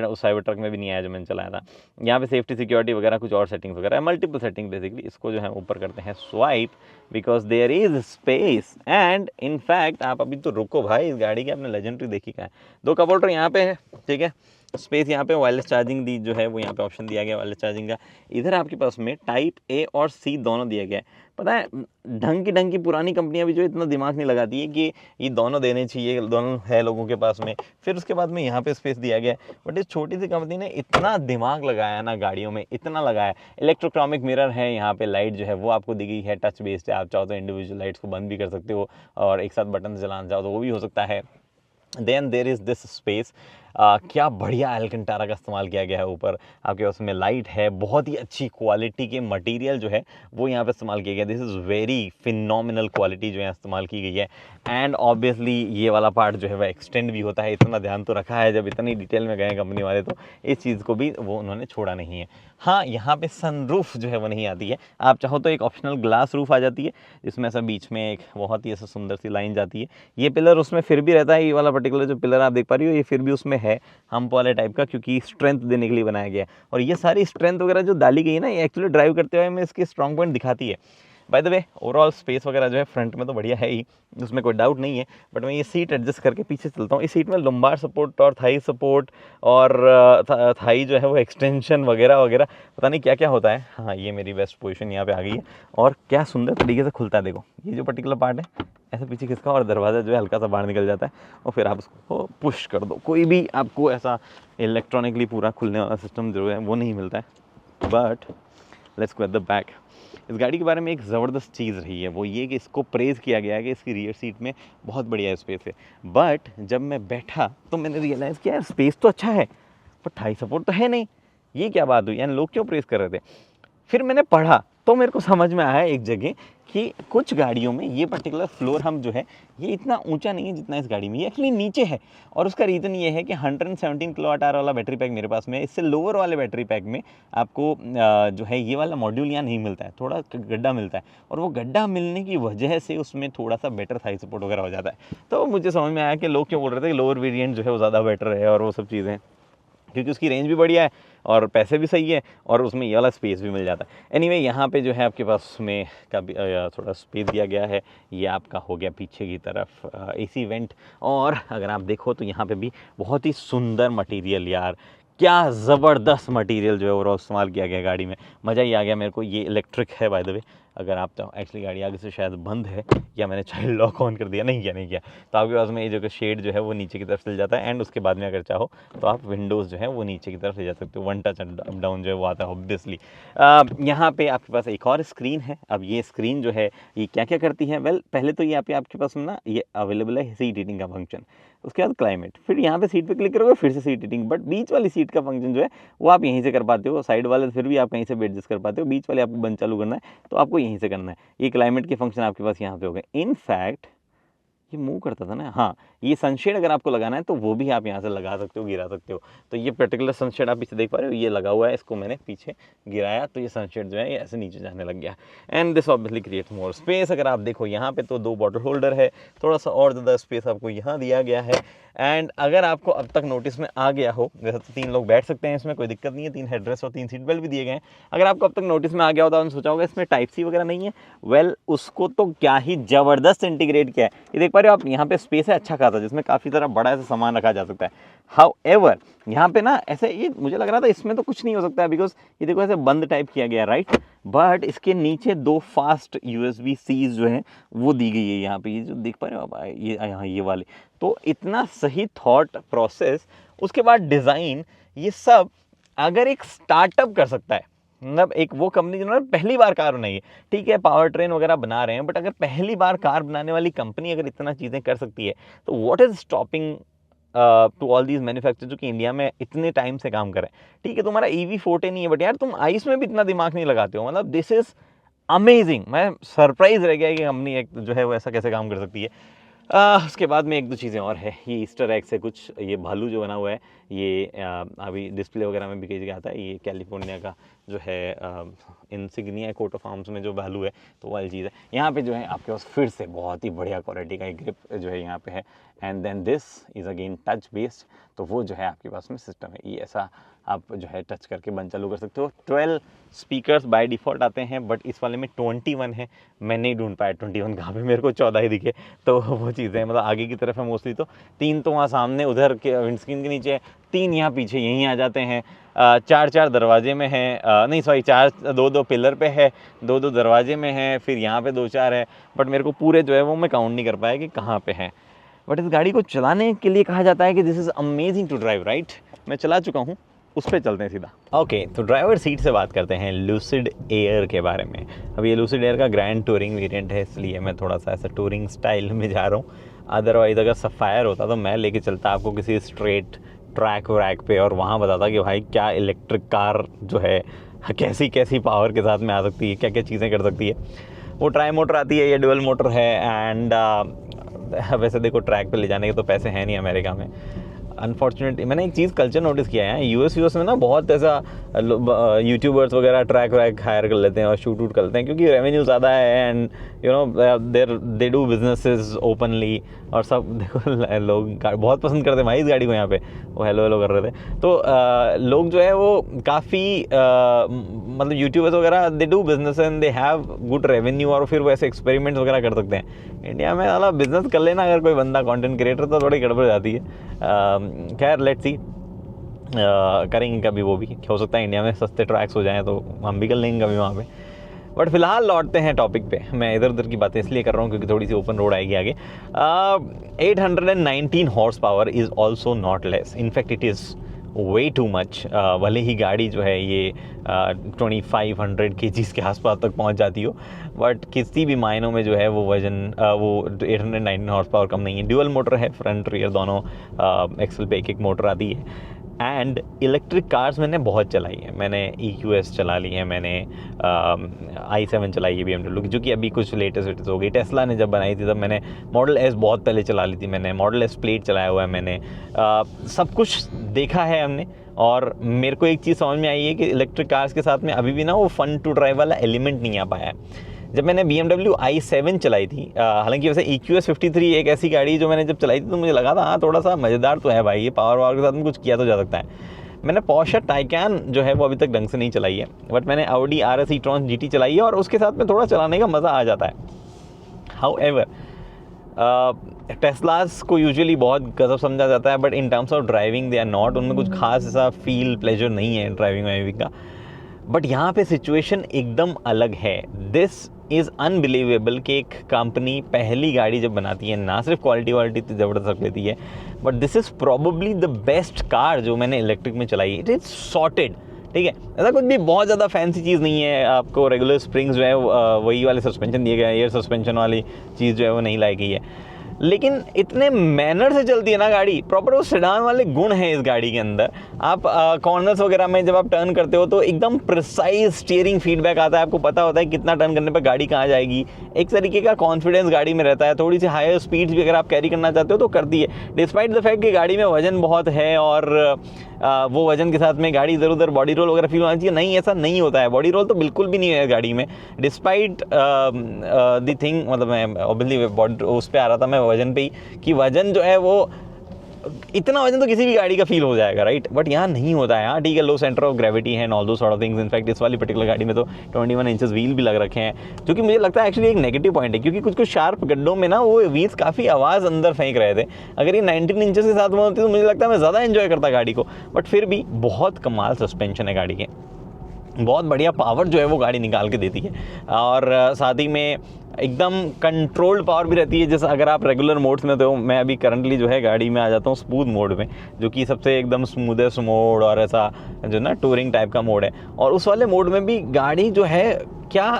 उस साइबर ट्रक में भी नहीं आया जो मैंने चलाया था। यहाँ पे सेफ्टी सिक्योरिटी वगैरह कुछ और सेटिंग्स वगैरह, मल्टीपल सेटिंग बेसिकली। इसको जो है ऊपर करते हैं swipe, because there is space and in fact आप अभी तो रुको भाई, इस गाड़ी की आपने लेजेंडरी देखी का है। 2 कप होल्डर यहाँ पे है, ठीक है, स्पेस यहाँ पे, वायरलेस चार्जिंग दी जो है वो यहाँ पे ऑप्शन दिया गया वायरलेस चार्जिंग का। इधर आपके पास में टाइप ए और सी दोनों दिया गया है। पता है, ढंग की पुरानी कंपनियां भी जो इतना दिमाग नहीं लगाती है कि ये दोनों देने चाहिए, दोनों है लोगों के पास में, फिर उसके बाद में यहाँ पे स्पेस दिया गया है। बट इस छोटी सी कंपनी ने इतना दिमाग लगाया ना गाड़ियों में, इतना लगाया। इलेक्ट्रोक्रॉमिक मिरर है यहाँ पे, लाइट जो है वो आपको दी गई है, टच बेस्ड है, आप चाहो तो इंडिविजुअल लाइट्स को बंद भी कर सकते हो और एक साथ बटन से चलाना चाहो तो वो भी हो सकता है। Then there is this space, क्या बढ़िया एल्कंटारा का इस्तेमाल किया गया है ऊपर। आपके पास में लाइट है, बहुत ही अच्छी क्वालिटी के मटेरियल जो है वो यहाँ पे इस्तेमाल किया गया। This is very phenomenal quality जो है इस्तेमाल की गई है। एंड ऑब्वियसली ये वाला पार्ट जो है वह एक्सटेंड भी होता है, इतना ध्यान तो रखा है, जब इतनी डिटेल में गए कंपनी वाले तो इस चीज़ को भी वो उन्होंने छोड़ा नहीं है। हाँ, यहाँ पे सनरूफ जो है वो नहीं आती है, आप चाहो तो एक ऑप्शनल ग्लास रूफ आ जाती है, जिसमें ऐसा बीच में एक बहुत ही ऐसा सुंदर सी लाइन जाती है। ये पिलर उसमें फिर भी रहता है, ये वाला पर्टिकुलर जो पिलर आप देख पा रही हो ये फिर भी उसमें है, हम्प वाले टाइप का, क्योंकि स्ट्रेंथ देने के लिए बनाया गया है। और ये सारी स्ट्रेंथ वगैरह जो डाली गई है ना, ये एक्चुअली ड्राइव करते हुए हमें इसके स्ट्रॉन्ग पॉइंट दिखाती है। By the way, overall space वगैरह जो है फ्रंट में तो बढ़िया है ही, उसमें कोई डाउट नहीं है। बट मैं ये सीट एडजस्ट करके पीछे चलता हूँ, इस सीट में लुम्बार सपोर्ट और थाई सपोर्ट और थाई जो है वो एक्सटेंशन वगैरह वगैरह, पता नहीं क्या क्या होता है। हाँ, ये मेरी बेस्ट पोजीशन यहाँ पे आ गई है और क्या सुंदर तरीके से खुलता है। देखो ये जो पर्टिकुलर पार्ट है ऐसे पीछे खिसका और दरवाज़ा जो है हल्का सा बाहर निकल जाता है और फिर आप उसको पुश कर दो। कोई भी आपको ऐसा इलेक्ट्रॉनिकली पूरा खुलने वाला सिस्टम जो है वो नहीं मिलता है। But let's go at the back. इस गाड़ी के बारे में एक ज़बरदस्त चीज़ रही है वो ये कि इसको प्रेज़ किया गया है कि इसकी रियर सीट में बहुत बढ़िया स्पेस है। बट जब मैं बैठा तो मैंने रियलाइज़ किया यार स्पेस तो अच्छा है पर थाई सपोर्ट तो है नहीं, ये क्या बात हुई, यानी लोग क्यों प्रेज़ कर रहे थे। फिर मैंने पढ़ा तो मेरे को समझ में आया एक जगह कि कुछ गाड़ियों में ये पर्टिकुलर फ्लोर हम जो है ये इतना ऊंचा नहीं है जितना इस गाड़ी में, ये एक्चुअली नीचे है। और उसका रीज़न ये है कि 117 किलोवाट आवर वाला बैटरी पैक मेरे पास में है, इससे लोअर वाले बैटरी पैक में आपको जो है ये वाला मॉड्यूल यहाँ नहीं मिलता है, थोड़ा गड्ढा मिलता है। और वो गड्ढा मिलने की वजह से उसमें थोड़ा सा बेटर थाई सपोर्ट वगैरह हो जाता है। तो मुझे समझ में आया कि लोग क्यों बोल रहे थे कि लोअर वेरिएंट जो है वो ज़्यादा बेटर है और वो सब चीज़ें, क्योंकि उसकी रेंज भी बढ़िया है और पैसे भी सही है और उसमें ये वाला स्पेस भी मिल जाता है। एनीवे यहाँ पे जो है आपके पास में का थोड़ा स्पेस दिया गया है, ये आपका हो गया पीछे की तरफ एसी वेंट। और अगर आप देखो तो यहाँ पे भी बहुत ही सुंदर मटेरियल, यार क्या ज़बरदस्त मटेरियल जो है ओवरऑल इस्तेमाल किया गया गाड़ी में, मज़ा ही आ गया मेरे को। ये इलेक्ट्रिक है बाय द वे, अगर आप तो एक्चुअली गाड़ी आगे से शायद बंद है या मैंने चाइल्ड लॉक ऑन कर दिया, नहीं किया, तो आपके पास में ये जो शेड जो है वो नीचे की तरफ चल जाता है एंड उसके बाद में अगर चाहो तो आप विंडोज़ जो है वो नीचे की तरफ ले जा सकते हो। वन टच अप डाउन जो है वो आता है ऑब्वियसली। यहाँ पे आपके पास एक और स्क्रीन है। अब ये स्क्रीन जो है ये क्या क्या करती है, वेल पहले तो ये आपके पास ना ये अवेलेबल है सीट हीटिंग का फंक्शन, उसके बाद क्लाइमेट, फिर यहाँ पे सीट पे क्लिक करोगे फिर से सीट हीटिंग, बट बीच वाली सीट का फंक्शन जो है वो आप यहीं से कर पाते हो। साइड वाले फिर भी आप कहीं से भी एडजस्ट कर पाते हो, बीच वाले आपको बंद चालू करना है तो आपको यहीं से करना है। ये क्लाइमेट के फंक्शन आपके पास यहाँ पे हो गए। इनफैक्ट ये मूव करता था ना, हाँ ये सनशेड अगर आपको लगाना है तो वो भी आप यहाँ से लगा सकते हो, गिरा सकते हो। तो ये पर्टिकुलर सनशेड आप पीछे देख पा रहे हो, ये लगा हुआ है, इसको मैंने पीछे गिराया तो ये सनशेड जो है ये ऐसे नीचे जाने लग गया। And this obviously creates more space. अगर आप देखो यहाँ पे तो 2 बॉटल होल्डर है, थोड़ा सा और ज़्यादा स्पेस आपको यहाँ दिया गया है। एंड अगर आपको अब तक नोटिस में आ गया हो, वैसे तो 3 लोग बैठ सकते हैं इसमें, कोई दिक्कत नहीं है, 3 हेडरेस्ट और 3 सीट बेल्ट भी दिए गए हैं। अगर आपको अब तक नोटिस में आ गया होता तो सोचा होगा इसमें टाइप सी वगैरह नहीं है, वेल उसको तो क्या ही ज़बरदस्त इंटीग्रेट किया है। ये देख पा रहे हो आप, यहाँ पे स्पेस है अच्छा खासा जिसमें काफ़ी सारा बड़ा ऐसा सामान रखा जा सकता है। हाउएवर यहाँ पे ना ऐसे ये मुझे लग रहा था इसमें तो कुछ नहीं हो सकता है, बिकॉज ये देखो ऐसे बंद टाइप किया गया है, राइट, बट इसके नीचे 2 फास्ट USB-Cs जो हैं वो दी गई है यहाँ पे, ये जो देख पा रहे हो आप, ये यहाँ ये वाले। तो इतना सही थॉट प्रोसेस, उसके बाद डिज़ाइन, ये सब अगर एक स्टार्टअप कर सकता है, मतलब एक वो कंपनी जिन्होंने पहली बार कार बनाई है, ठीक है पावर ट्रेन वगैरह बना रहे हैं, बट अगर पहली बार कार बनाने वाली कंपनी अगर इतना चीज़ें कर सकती है तो what is stopping to all these manufacture जो कि इंडिया में इतने टाइम से काम कर रहे हैं। ठीक है तुम्हारा EV फोर्टे नहीं है, बट यार तुम आइस में भी इतना दिमाग नहीं लगाते हो, मतलब दिस इज़ अमेजिंग। मैं सरप्राइज रह गया कि कंपनी एक जो है वो ऐसा कैसे काम कर सकती है। उसके बाद में 1-2 चीज़ें और है, ये ईस्टर एग से कुछ ये भालू जो बना हुआ है ये अभी डिस्प्ले वगैरह में भी कई जगह आता है, ये कैलिफोर्निया का जो है इंसिग्निया कोट ऑफ आर्म्स में जो भालू है तो वो वाली चीज़ है। यहाँ पे जो है आपके पास फिर से बहुत ही बढ़िया क्वालिटी का एक ग्रिप जो है यहाँ पे है। And then this is again touch based, तो वो जो है आपके पास में सिस्टम है, ये ऐसा आप जो है टच करके बंद चालू कर सकते हो। 12 स्पीकर्स बाय डिफ़ॉल्ट आते हैं, बट इस वाले में 21 है। मैं नहीं ढूंढ पाया 21 कहाँ पे, मेरे को 14 ही दिखे, तो वो चीज़ें मतलब आगे की तरफ है मोस्टली, तो 3 तो वहाँ सामने उधर के विंडस्क्रीन के नीचे, 3 यहाँ पीछे यहीं आ जाते हैं। 4 दरवाजे में है, नहीं सॉरी 2 पिलर पे है, 2 दरवाजे में है, फिर यहाँ पे 2-4 है, बट मेरे को पूरे जो है वो मैं काउंट नहीं कर पाया कि कहाँ पे है। बट इस गाड़ी को चलाने के लिए कहा जाता है कि this is amazing to drive, right. मैं चला चुका हूँ, उस पर चलते हैं सीधा। ओके तो ड्राइवर सीट से बात करते हैं लूसिड एयर के बारे में। अब ये लूसिड एयर का ग्रैंड टूरिंग वेरिएंट है, इसलिए मैं थोड़ा सा ऐसा टूरिंग स्टाइल में जा रहा हूँ। अदरवाइज़ अगर सफ़ायर होता तो मैं लेके चलता आपको किसी स्ट्रेट ट्रैक व्रैक पे और वहाँ बताता कि भाई क्या इलेक्ट्रिक कार जो है कैसी कैसी पावर के साथ में आ सकती है, क्या क्या चीज़ें कर सकती है। वो ट्राई मोटर आती है, ये डुअल मोटर है। एंड वैसे देखो ट्रैक पे ले जाने के तो पैसे हैं नहीं अमेरिका में, अनफॉर्चुनेटली। मैंने एक चीज़ कल्चर नोटिस किया है, यूएस में ना बहुत ऐसा यूट्यूबर्स वगैरह ट्रैक व्रैक हायर कर लेते हैं और शूट वूट करते हैं क्योंकि रेवेन्यू ज़्यादा है। And you know they do businesses openly, और सब देखो लोग बहुत पसंद करते हैं भाई इस गाड़ी को। यहाँ पे वो हेलो कर रहे थे, तो लोग जो है वो काफ़ी मतलब यूट्यूबर्स वगैरह they do business and they have good revenue, और फिर वो ऐसे एक्सपेरिमेंट्स वगैरह कर सकते हैं। इंडिया में वाला बिजनेस कर लेना अगर कोई बंदा कंटेंट क्रिएटर तो थोड़ी गड़बड़ जाती है। खैर लेट्स सी, करेंगे कभी, वो भी हो सकता है इंडिया में सस्ते ट्रैक्स हो जाएं तो हम भी कर लेंगे कभी वहाँ पे। बट फिलहाल लौटते हैं टॉपिक पे। मैं इधर उधर की बातें इसलिए कर रहा हूँ क्योंकि थोड़ी सी ओपन रोड आएगी आगे। 819 horse power is also not less, in fact it is way too much. भले ही गाड़ी जो है ये 2500 kgs के आसपास तक पहुंच जाती हो, बट किसी भी मायनों में जो है वो वजन वो 819 हॉर्स पावर कम नहीं है। ड्यूअल मोटर है, फ्रंट रियर दोनों, एक्सल पे एक मोटर आती है। एंड इलेक्ट्रिक कार्स मैंने बहुत चलाई है, मैंने EQS चला ली है, मैंने i7 चलाई है BMW की, जो कि अभी कुछ लेटेस्ट हो गई। टेस्ला ने जब बनाई थी तब मैंने मॉडल S बहुत पहले चला ली थी, मैंने मॉडल S प्लेट चलाया हुआ है, मैंने सब कुछ देखा है हमने। और मेरे को एक चीज़ समझ में आई है कि इलेक्ट्रिक कार्स के साथ में अभी भी ना वो फन टू ड्राइव वाला एलिमेंट नहीं आ पाया है। जब मैंने BMW i7 चलाई थी, हालांकि वैसे EQS 53 एक ऐसी गाड़ी जो मैंने जब चलाई थी तो मुझे लगा था हाँ थोड़ा सा मज़ेदार तो है भाई, ये पावर के साथ में कुछ किया तो जा सकता है। मैंने Porsche Taycan जो है वो अभी तक ढंग से नहीं चलाई है, बट मैंने Audi RS e-tron GT चलाई है और उसके साथ में थोड़ा चलाने का मज़ा आ जाता है। हाउएवर टेस्लास को यूजुअली बहुत गजब समझा जाता है, but in terms of driving they are not, उनमें कुछ खास ऐसा फील प्लेजर नहीं है ड्राइविंग वाइविंग का। बट यहाँ पे सिचुएशन एकदम अलग है। दिस इज़ अनबिलीवेबल कि एक कंपनी पहली गाड़ी जब बनाती है ना सिर्फ क्वालिटी तो ज़बरदस्त रख लेती है, but this is probably the best car जो मैंने इलेक्ट्रिक में चलाई। इट इज़ सॉर्टेड, ठीक है, ऐसा कुछ भी बहुत ज़्यादा फैंसी चीज़ नहीं है। आपको रेगुलर स्प्रिंग्स जो है वही वाले सस्पेंशन दिए गए हैं, एयर सस्पेंशन वाली चीज़ जो है वो नहीं लाई गई है, लेकिन इतने मैनर से चलती है ना गाड़ी, प्रॉपर वो सेडान वाले गुण हैं इस गाड़ी के अंदर। आप कॉर्नर्स वगैरह में जब आप टर्न करते हो तो एकदम प्रिसाइज स्टीयरिंग फीडबैक आता है, आपको पता होता है कितना टर्न करने पर गाड़ी कहाँ जाएगी। एक तरीके का कॉन्फिडेंस गाड़ी में रहता है। थोड़ी सी हायर स्पीड्स भी अगर आप कैरी करना चाहते हो तो करती है, डिस्पाइट द फैक्ट कि गाड़ी में वजन बहुत है और वो वजन के साथ में गाड़ी इधर उधर बॉडी रोल वगैरह फील होना चाहिए। नहीं, ऐसा नहीं होता है, बॉडी रोल तो बिल्कुल भी नहीं है गाड़ी में, डिस्पाइट द थिंग। मतलब मैं ऑब्वियसली बॉडी उस पर आ रहा था मैं वजन पे ही, कि वजन जो है वो इतना वजन तो किसी भी गाड़ी का फील हो जाएगा, राइट, बट यहाँ नहीं होता है। हाँ ठीक है, लो सेंटर ऑफ ग्रेविटी है एंड ऑल दो सॉर्ट ऑफ थिंग्स। इनफैक्ट इस वाली पर्टिकुलर गाड़ी में तो 21 इंचेस व्हील भी लग रखे हैं, जो कि मुझे लगता है एक्चुअली एक नेगेटिव पॉइंट है, क्योंकि कुछ शार्प गड्ढों में ना वो व्हील्स काफ़ी आवाज़ अंदर फेंक रहे थे। अगर ये 19 इंचेस के साथ में होती तो मुझे लगता है मैं ज़्यादा एंजॉय करता गाड़ी को, बट फिर भी बहुत कमाल सस्पेंशन है गाड़ी के, बहुत बढ़िया पावर जो है वो गाड़ी निकाल के देती है, और साथ ही में एकदम कंट्रोल्ड पावर भी रहती है। जैसे अगर आप रेगुलर मोड्स में, तो मैं अभी करंटली जो है गाड़ी में आ जाता हूँ स्मूथ मोड में, जो कि सबसे एकदम स्मूथेस्ट मोड और ऐसा जो ना टूरिंग टाइप का मोड है। और उस वाले मोड में भी गाड़ी जो है क्या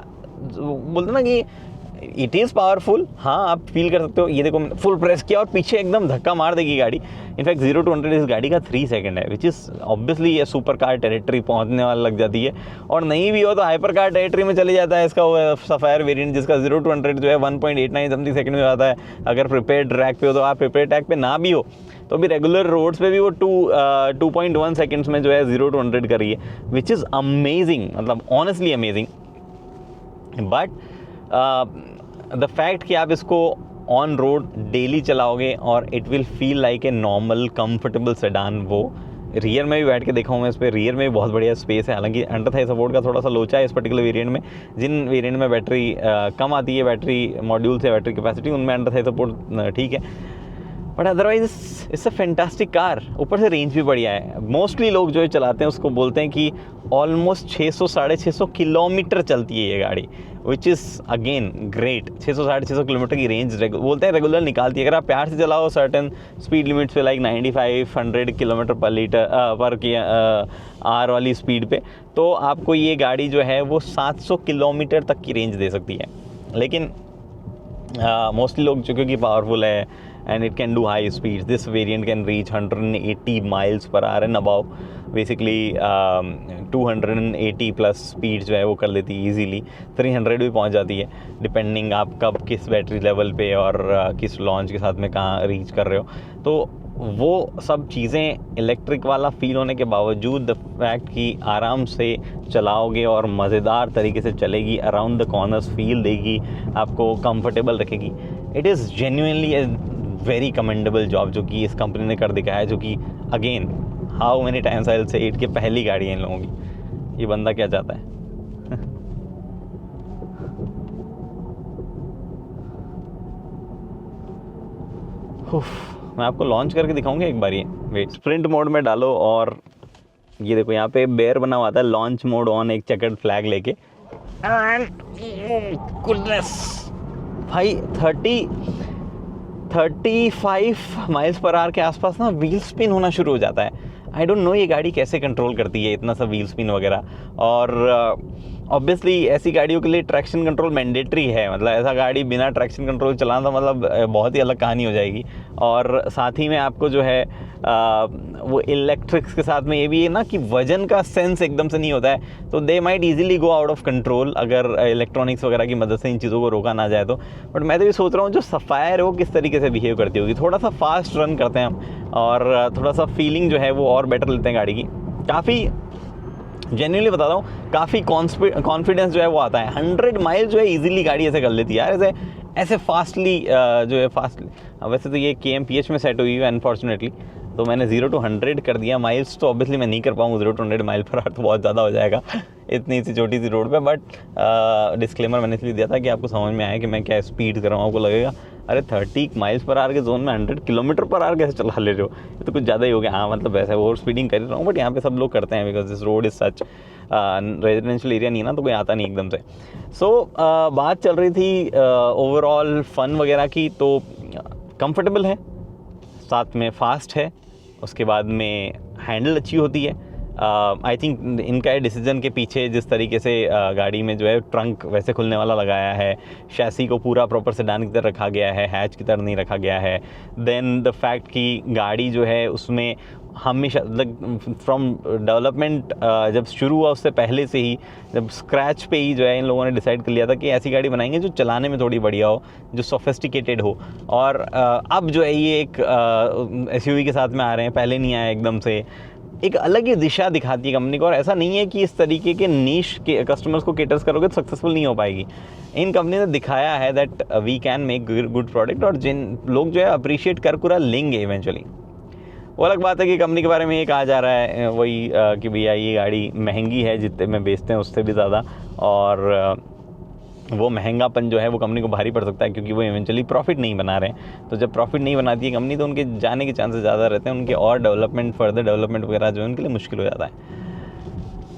बोलते ना कि इट इज़ पावरफुल। हाँ, आप फील कर सकते हो, ये देखो फुल प्रेस किया और पीछे एकदम धक्का मार देगी गाड़ी। इनफैक्ट 0 to 100 इस गाड़ी का 3 सेकंड है, विच इज़ ऑब्वियसली ये सुपर कार टेरिटरी पहुंचने वाला लग जाती है, और नहीं भी हो तो हाइपर कार टेरिटरी में चले जाता है इसका सफायर वेरिएंट, जिसका 0 to 100 जो है 1.89 समथिंग सेकंड में आता है। अगर प्रिपेयर ट्रैक पे हो तो, आप प्रिपेयर ट्रैक पे ना भी हो तो भी रेगुलर रोड्स पे भी वो 2.1 सेकंड्स में जो है 0 to 100 कर रही है, विच इज़ अमेजिंग, मतलब honestly amazing. But the fact कि आप इसको ऑन रोड डेली चलाओगे और it will feel like a normal comfortable sedan. वो रियर में भी बैठ के देखा हूँ मैं इस पर, रियर में भी बहुत बढ़िया स्पेस है। हालांकि अंडर थाई सपोर्ट का थोड़ा सा लोचा है इस पर्टिकुलर वेरिएंट में। जिन वेरिएंट में बैटरी कम आती है, बैटरी मॉड्यूल से बैटरी कैपेसिटी, उनमें अंडर थाई सपोर्ट ठीक है, but otherwise it's a fantastic car. ऊपर से रेंज भी बढ़िया है। मोस्टली लोग जो चलाते हैं उसको बोलते हैं कि ऑलमोस्ट 600-650 किलोमीटर चलती है ये गाड़ी, which is again great. 600-650 kilometre की रेंज बोलते हैं रेगुलर निकालती है। अगर आप प्यार से चलाओ सर्टेन स्पीड लिमिट्स पे, लाइक 95-100 किलोमीटर पर लीटर पर आर वाली स्पीड पे, तो आपको ये गाड़ी जो है वो 700 किलोमीटर तक की रेंज दे सकती है। लेकिन मोस्टली लोग जो क्योंकि पावरफुल है and it can do high speeds, this variant can reach 180 miles per hour and above, basically 280 plus speed जो है वो कर लेती है ईजीली। 300 भी पहुंच जाती है, डिपेंडिंग आप कब किस बैटरी लेवल पे और किस लॉन्च के साथ में कहाँ रीच कर रहे हो। तो वो सब चीज़ें इलेक्ट्रिक वाला फील होने के बावजूद, द फैक्ट कि आराम से चलाओगे और मज़ेदार तरीके से चलेगी, अराउंड द कॉर्नर्स फील देगी, आपको कंफर्टेबल रखेगी, it is genuinely a very commendable job जो कि इस कंपनी ने कर दिखाया है। जो कि again how many times I will say it, कि पहली गाड़ी है इन लोगों की। ये बंदा क्या चाहता है? मैं आपको लॉन्च करके दिखाऊंगा एक बार। ये वेट, स्प्रिंट मोड में डालो और ये देखो यहाँ पे बेयर बना हुआ था, लॉन्च मोड ऑन, एक चेकर्ड फ्लैग लेके, एंड गुडनेस भाई 35 माइल्स पर आवर के आसपास ना व्हील स्पिन होना शुरू हो जाता है। आई डोंट नो ये गाड़ी कैसे कंट्रोल करती है इतना सा व्हील स्पिन वगैरह। और ऑब्वियसली ऐसी गाड़ियों के लिए ट्रैक्शन कंट्रोल मैंडेटरी है, मतलब ऐसा गाड़ी बिना ट्रैक्शन कंट्रोल चलाना मतलब बहुत ही अलग कहानी हो जाएगी। और साथ ही में आपको जो है वो इलेक्ट्रिक्स के साथ में ये भी है ना कि वजन का सेंस एकदम से नहीं होता है, तो they might easily go out of control अगर इलेक्ट्रॉनिक्स वगैरह की मदद से इन चीज़ों को रोका ना जाए तो। बट मैं तो ये सोच रहा हूँ जो सफ़ायर है वो किस तरीके से बिहेव करती होगी। थोड़ा सा फास्ट रन करते हैं हम और थोड़ा सा फीलिंग जो है वो और बेटर लेते हैं गाड़ी की। काफ़ी जेन्युइनली बता रहा हूँ, काफ़ी कॉन्फिडेंस जो है वो आता है। 100 माइल जो है इजीली गाड़ी ऐसे कर लेती है यार, ऐसे फास्टली जो है फास्टली। वैसे तो ये kmph में सेट हुई है अनफॉर्चुनेटली, तो मैंने 0 to 100 कर दिया। माइल्स तो ऑब्वियसली मैं नहीं कर पाऊँगा, 0 to 100 माइल पर आवर तो बहुत ज़्यादा हो जाएगा इतनी सी छोटी सी रोड पे। बट डिस्क्लेमर मैंने इसलिए दिया था कि आपको समझ में आए कि मैं क्या स्पीड कर रहा हूँ, आपको लगेगा अरे 30 माइल्स पर आवर के जोन में 100 किलोमीटर पर आवर कैसे चला ले रहे हो, ये तो कुछ ज़्यादा ही हो गया। हाँ मतलब वैसे ओवर स्पीडिंग कर रहा हूँ, बट यहाँ पे सब लोग करते हैं because this road is such residential area नहीं ना, तो कोई आता नहीं एकदम से। सो बात चल रही थी ओवरऑल फन वगैरह की, तो कंफर्टेबल है, साथ में फास्ट है, उसके बाद में हैंडल अच्छी होती है। आई थिंक इनका डिसीजन के पीछे जिस तरीके से गाड़ी में जो है ट्रंक वैसे खुलने वाला लगाया है, शैसी को पूरा प्रॉपर सेडान की तरह रखा गया है, हैच की तरह नहीं रखा गया है। देन द फैक्ट कि गाड़ी जो है उसमें हमेशा फ्रॉम डेवलपमेंट जब शुरू हुआ उससे पहले से ही, जब स्क्रैच पे ही जो है इन लोगों ने डिसाइड कर लिया था कि ऐसी गाड़ी बनाएंगे जो चलाने में थोड़ी बढ़िया हो, जो सोफिस्टिकेटेड हो। और अब जो है ये एक एसयूवी के साथ में आ रहे हैं, पहले नहीं आया एकदम से, एक अलग ही दिशा दिखाती है कंपनी को। और ऐसा नहीं है कि इस तरीके के नीश के कस्टमर्स को केटर्स करोगे तो सक्सेसफुल नहीं हो पाएगी। इन कंपनी ने दिखाया है that we can make good product, और जिन लोग जो है अप्रिशिएट कर पूरा लेंगे इवेंचुअली। वो अलग बात है कि कंपनी के बारे में ये कहा जा रहा है वही कि भैया ये गाड़ी महंगी है, जितने में बेचते हैं उससे भी ज़्यादा, और वो महंगापन जो है वो कंपनी को भारी पड़ सकता है क्योंकि वो इवेंचुअली प्रॉफिट नहीं बना रहे हैं। तो जब प्रॉफिट नहीं बनाती है कंपनी तो उनके जाने के चांसेस ज़्यादा रहते हैं, उनके और डेवलपमेंट फर्दर डेवलपमेंट वगैरह जो है उनके लिए मुश्किल हो जाता है।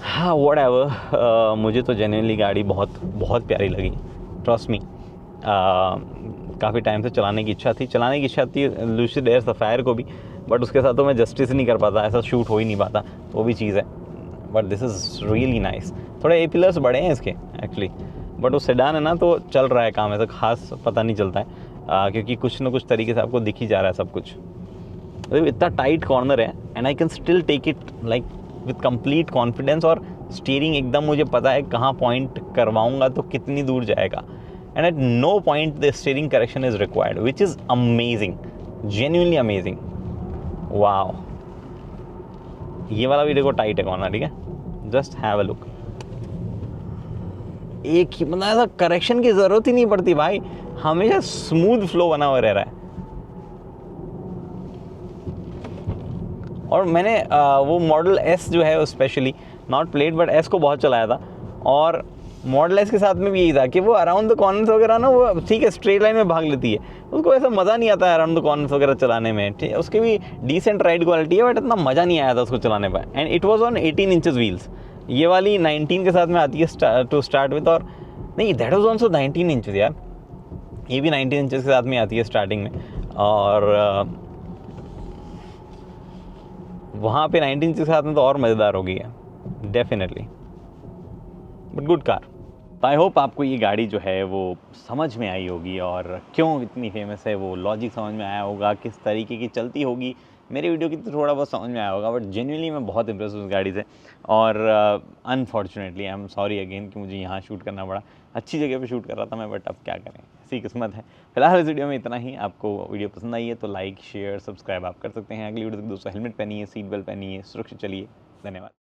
हाँ व्हाटएवर, मुझे तो जेन्युइनली गाड़ी बहुत बहुत प्यारी लगी, ट्रस्ट मी। काफ़ी टाइम से चलाने की इच्छा थी लूसिड एयर सफ़ायर को भी, बट उसके साथ तो मैं जस्टिस नहीं कर पाता, ऐसा शूट हो ही नहीं पाता, तो वो भी चीज़ है। But this is really nice. थोड़े पिलर्स बड़े हैं इसके एक्चुअली, बट वो सेडान है ना तो चल रहा है काम, ऐसा खास पता नहीं चलता है क्योंकि कुछ ना कुछ तरीके से आपको दिख ही जा रहा है सब कुछ। मतलब इतना टाइट कॉर्नर है and I can still take it like with complete confidence, और स्टीयरिंग एकदम मुझे पता है कहाँ पॉइंट करवाऊंगा तो कितनी दूर जाएगा, and at no point the steering correction is required, which is amazing, genuinely amazing. Wow, ये वाला भी देखो टाइट है कॉर्नर, ठीक है, जस्ट हैव अ लुक। एक ही मतलब ऐसा करेक्शन की ज़रूरत ही नहीं पड़ती भाई, हमेशा स्मूथ फ्लो बना हुआ रह रहा है। और मैंने वो मॉडल एस जो है specially, not plate but S को बहुत चलाया था, और मॉडल एस के साथ में भी यही था कि वो अराउंड द कॉर्नर्स वगैरह ना, वो ठीक है स्ट्रेट लाइन में भाग लेती है, उसको ऐसा मज़ा नहीं आता है अराउंड द कॉर्नर्स वगैरह चलाने में। ठीक है, उसकी भी डिसेंट राइड क्वालिटी है, बट इतना मज़ा नहीं आया था उसको चलाने पर। And it was on 18 inches wheels, ये वाली 19 के साथ में आती है टू स्टार्ट विद, और नहीं दैट वाज ऑल्सो 19 इंचेस यार, ये भी 19 इंचेस के साथ में आती है स्टार्टिंग में, और वहाँ पे 19 इंचेस के साथ में तो और मज़ेदार हो गई है definitely, but good car. I hope आपको ये गाड़ी जो है वो समझ में आई होगी, और क्यों इतनी फेमस है वो लॉजिक समझ में आया होगा, किस तरीके की चलती होगी। मेरी वीडियो की तो थोड़ा बहुत समझ में आया होगा, बट जेन्युइनली मैं बहुत इम्प्रेस हूँ उस गाड़ी से। और unfortunately I am sorry again कि मुझे यहाँ शूट करना पड़ा, अच्छी जगह पे शूट कर रहा था मैं, बट अब क्या करें, ऐसी किस्मत है। फिलहाल इस वीडियो में इतना ही। आपको वीडियो पसंद आई है तो लाइक शेयर सब्सक्राइब आप कर सकते हैं। अगली वीडियो तक दोस्तों हेलमेट पहनिए, सीट बेल्ट पहनिए, सुरक्षित चलिए। धन्यवाद।